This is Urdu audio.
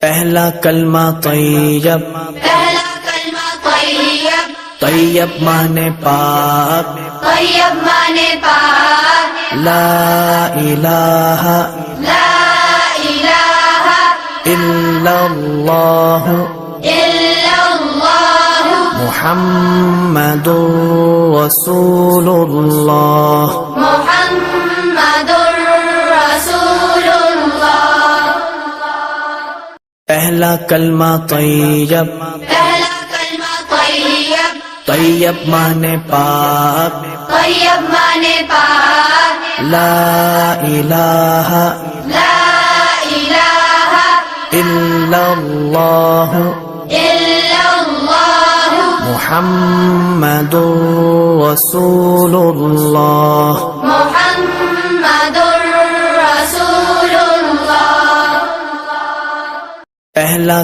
پہلا کلمہ طیب، پہلا کلمہ طیب، طیب مانے پاک، طیب مانے پاک، لا الہ لا الہ الا اللہ الا اللہ محمد رسول اللہ۔ محمد رسول اللہ۔ پہلا کلمہ طیب، پہلا کلمہ طیب، طیب مانے پاک، طیب مانے پاک، لا الہ لا الہ الا اللہ الا اللہ محمد رسول اللہ۔ محمد رسول اللہ۔ پہلا